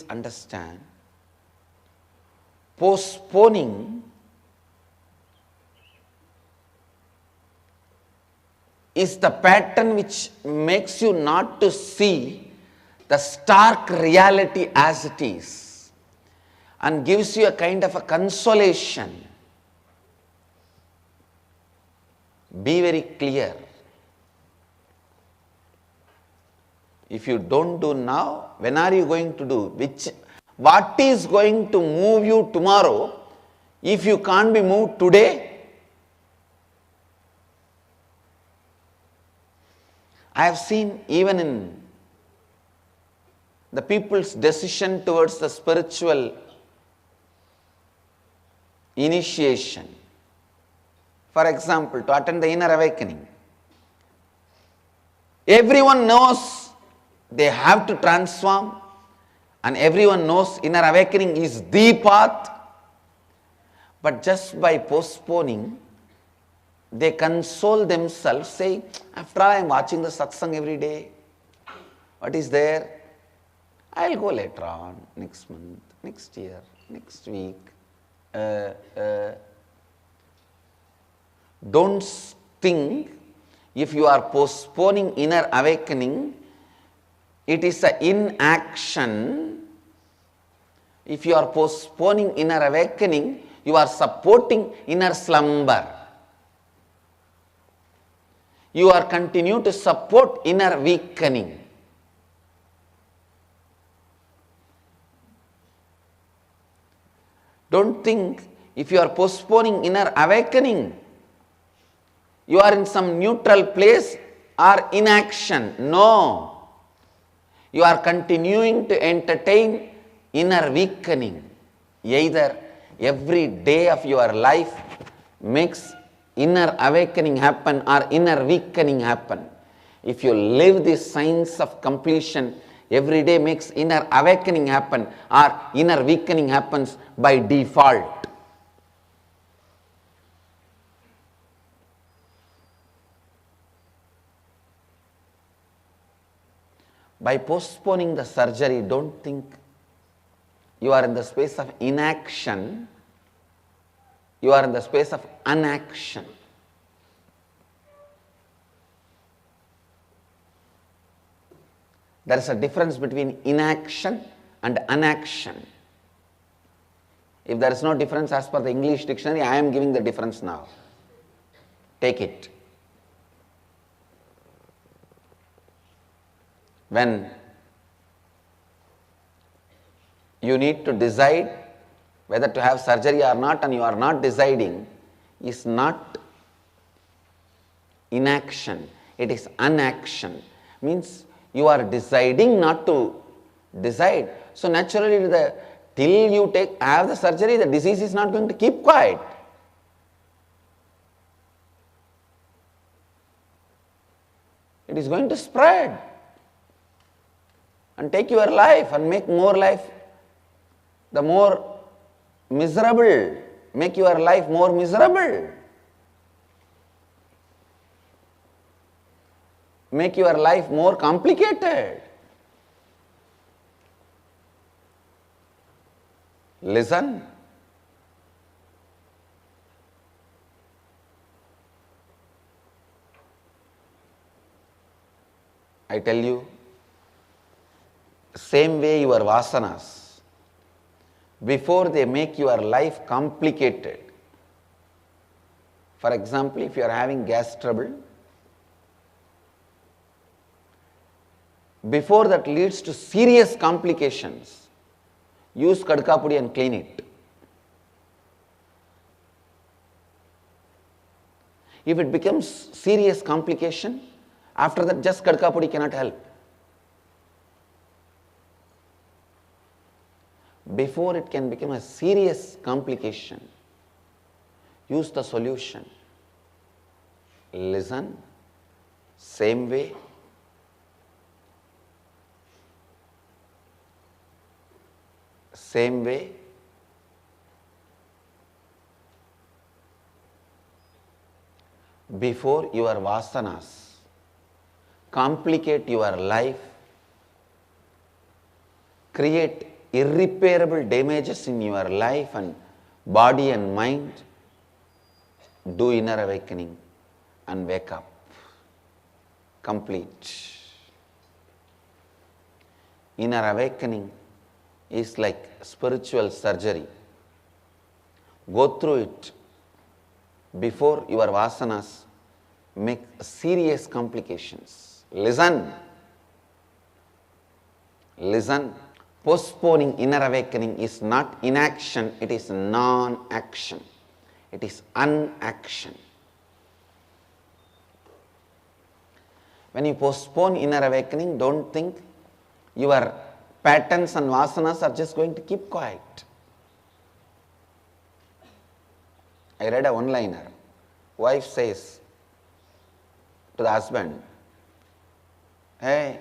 understand, postponing is the pattern which makes you not to see the stark reality as it is and gives you a kind of a consolation. Be very clear. If you don't do now, when are you going to do? What is going to move you tomorrow if you can't be moved today? I have seen even in the people's decision towards the spiritual initiation. For example, to attend the inner awakening. Everyone knows they have to transform, and everyone knows inner awakening is the path. But just by postponing, they console themselves saying, after all I am watching the satsang every day. What is there? I will go later on, next month, next year, next week. Don't think if you are postponing inner awakening, it is an inaction. If you are postponing inner awakening, you are supporting inner slumber. You are continue to support inner weakening. Don't think if you are postponing inner awakening, you are in some neutral place or inaction. No. You are continuing to entertain inner weakening. Either every day of your life makes inner awakening happen or inner weakening happen. If you live this science of completion, every day makes inner awakening happen or inner weakening happens by default. By postponing the surgery, don't think you are in the space of inaction, you are in the space of unaction. There is a difference between inaction and unaction. If there is no difference as per the English dictionary, I am giving the difference now. Take it. When you need to decide whether to have surgery or not, and you are not deciding, is not inaction, it is unaction. Means you are deciding not to decide. So naturally, till you have the surgery, the disease is not going to keep quiet. It is going to spread and take your life and make more life, the more miserable, make your life more miserable. Make your life more complicated. Listen. I tell you, same way your vasanas, before they make your life complicated. For example, if you are having gas trouble, before that leads to serious complications, use Kadkapudi and clean it. If it becomes serious complication, after that just Kadkapudi cannot help. Before it can become a serious complication, use the solution. Listen, same way. Same way. Before your vasanas complicate your life, create irreparable damages in your life and body and mind, do inner awakening and wake up. Complete. Inner awakening is like spiritual surgery. Go through it before your vasanas make serious complications. Listen. Listen. Postponing inner awakening is not inaction, it is non-action. It is unaction. When you postpone inner awakening, don't think your patterns and vasanas are just going to keep quiet. I read a one-liner. Wife says to the husband, "Hey,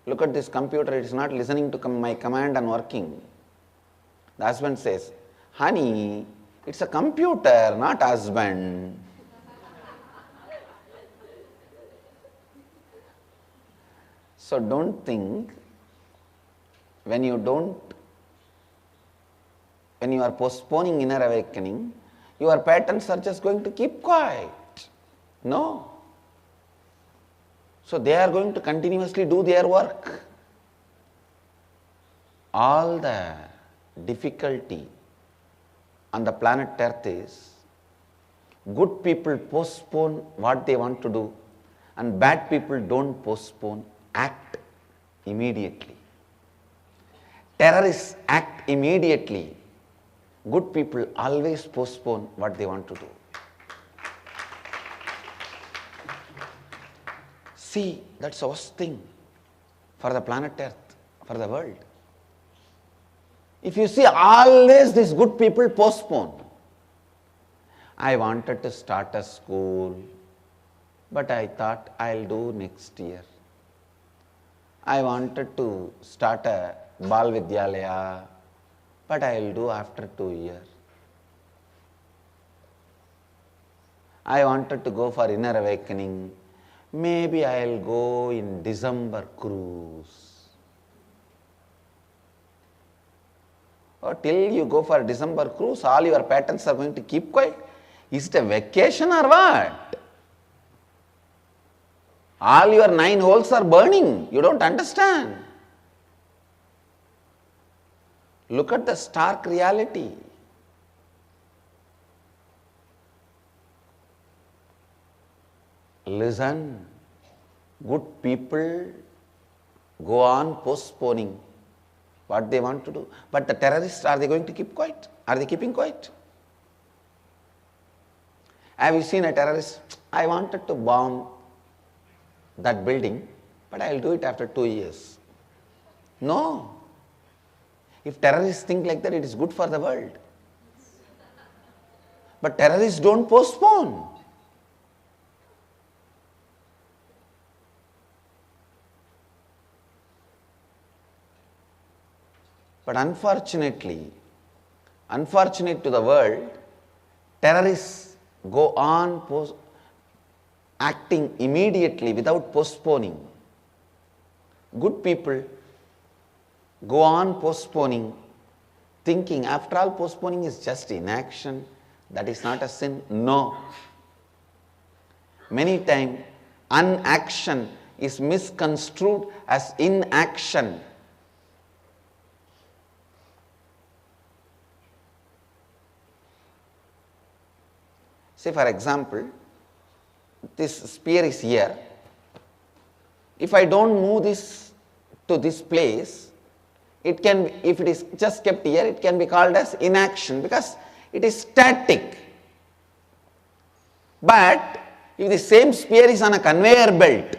look at this computer, it is not listening to my command and working." The husband says, "Honey, it's a computer, not husband." So don't think when you are postponing inner awakening, your patterns are just going to keep quiet. No. So they are going to continuously do their work. All the difficulty on the planet Earth is good people postpone what they want to do and bad people don't postpone, act immediately. Terrorists act immediately. Good people always postpone what they want to do. See, that's the worst thing for the planet Earth, for the world. If you see, always these good people postpone. I wanted to start a school, but I thought I'll do next year. I wanted to start a Bal Vidyalaya, but I'll do after 2 years. I wanted to go for inner awakening. Maybe I'll go in December cruise. Or till you go for a December cruise, all your patterns are going to keep quiet. Is it a vacation or what? All your 9 holes are burning. You don't understand. Look at the stark reality. Listen, good people go on postponing what they want to do. But the terrorists, are they going to keep quiet? Are they keeping quiet? Have you seen a terrorist? I wanted to bomb that building, but I'll do it after 2 years. No. If terrorists think like that, it is good for the world. But terrorists don't postpone. But unfortunate to the world, terrorists go on acting immediately without postponing. Good people go on postponing, thinking after all postponing is just inaction, that is not a sin. No. Many times unaction is misconstrued as inaction. Say for example, this sphere is here. If I don't move this to this place, it can, if it is just kept here, it can be called as inaction because it is static. But if the same sphere is on a conveyor belt,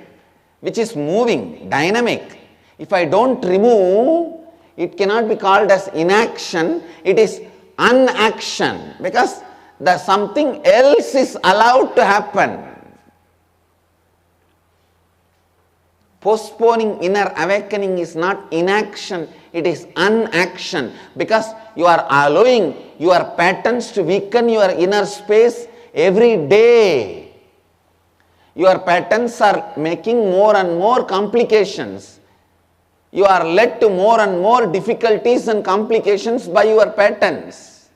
which is moving, dynamic, if I don't remove, it cannot be called as inaction, it is unaction because something else is allowed to happen. Postponing inner awakening is not inaction, it is unaction because you are allowing your patterns to weaken your inner space every day. Your patterns are making more and more complications. You are led to more and more difficulties and complications by your patterns.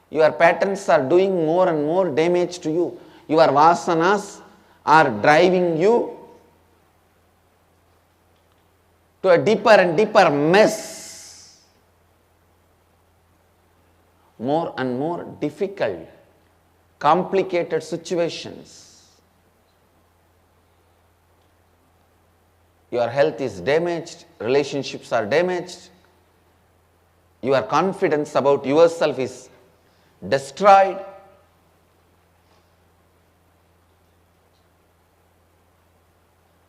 Your patterns are doing more and more damage to you. Your vasanas are driving you to a deeper and deeper mess. More and more difficult, complicated situations. Your health is damaged, relationships are damaged, your confidence about yourself is destroyed.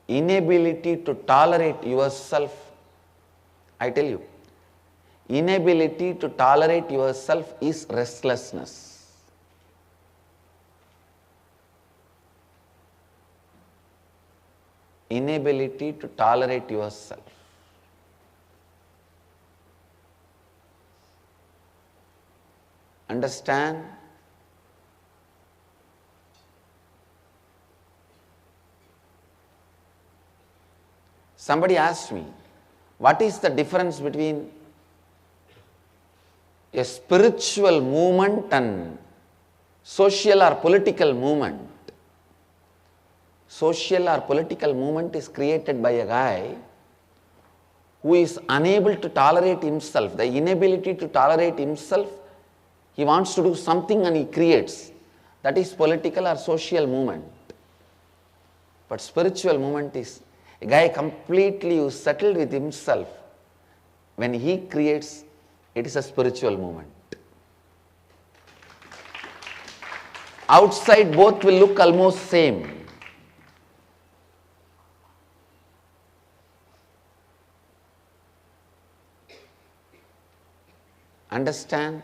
Inability to tolerate yourself, I tell you, inability to tolerate yourself is restlessness. Inability to tolerate yourself. Understand? Somebody asked me, what is the difference between a spiritual movement and social or political movement? Social or political movement is created by a guy who is unable to tolerate himself. The inability to tolerate himself, he wants to do something and he creates. That is political or social movement. But spiritual movement is a guy completely settled with himself. When he creates, it is a spiritual movement. Outside both will look almost same. Understand?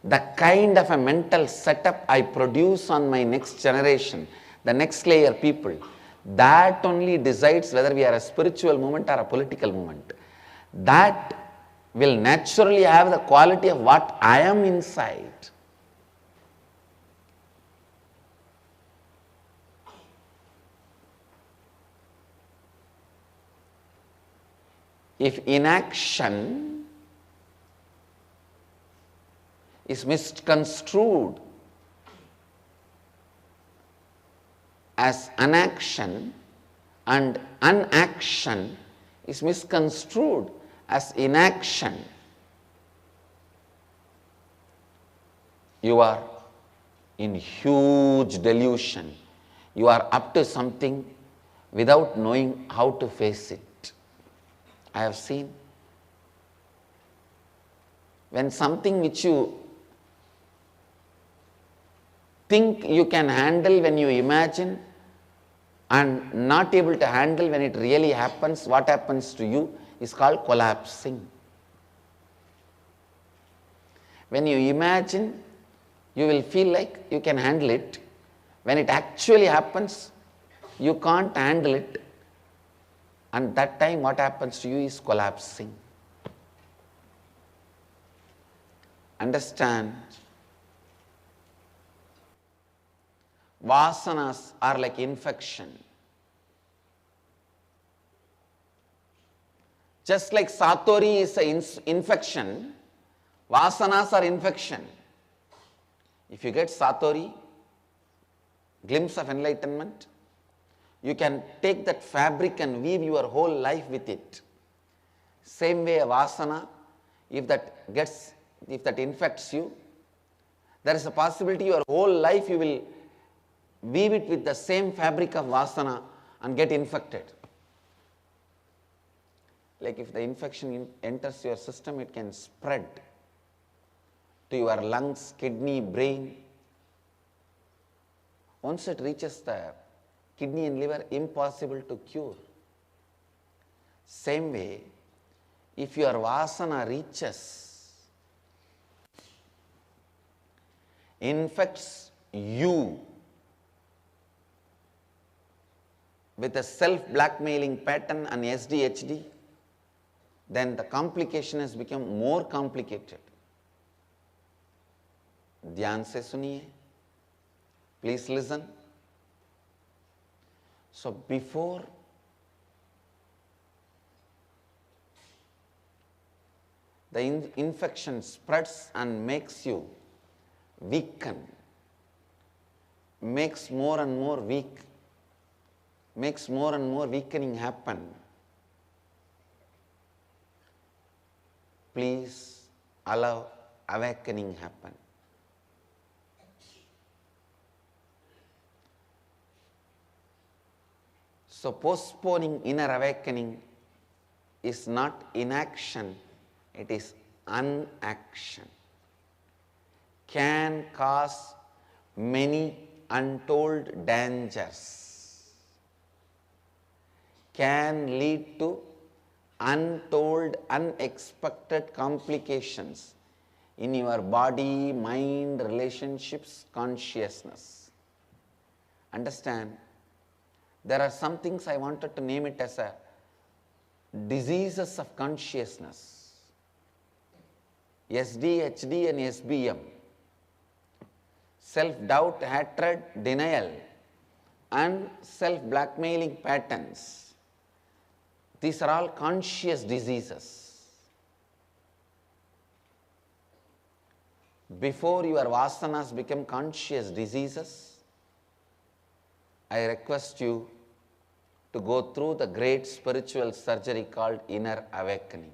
The kind of a mental setup I produce on my next generation, the next layer people, that only decides whether we are a spiritual movement or a political movement. That will naturally have the quality of what I am inside. If inaction is misconstrued as anaction and unaction is misconstrued as inaction, you are in huge delusion. You are up to something without knowing how to face it. I have seen when something which you think you can handle when you imagine and not able to handle when it really happens, what happens to you is called collapsing. When you imagine, you will feel like you can handle it. When it actually happens, you can't handle it. And that time what happens to you is collapsing. Understand? Vasanas are like infection. Just like Satori is an infection, Vasanas are infection. If you get Satori, glimpse of enlightenment, you can take that fabric and weave your whole life with it. Same way a Vasana, if that infects you, there is a possibility your whole life you will weave it with the same fabric of Vasana and get infected. Like if the infection enters your system, it can spread to your lungs, kidney, brain. Once it reaches the kidney and liver, impossible to cure. Same way, if your Vasana reaches, infects you with a self-blackmailing pattern and SDHD, then the complication has become more complicated. Dhyan se suniye. Please listen. So before the infection spreads and makes you weaken, makes more and more weak, makes more and more weakening happen. Please allow awakening happen. So postponing inner awakening is not inaction, it is unaction. Can cause many untold dangers, can lead to untold, unexpected complications in your body, mind, relationships, consciousness. Understand? There are some things I wanted to name it as a diseases of consciousness. SD, HD and SBM. Self-doubt, hatred, denial and self-blackmailing patterns. These are all conscious diseases. Before your vasanas become conscious diseases, I request you to go through the great spiritual surgery called inner awakening.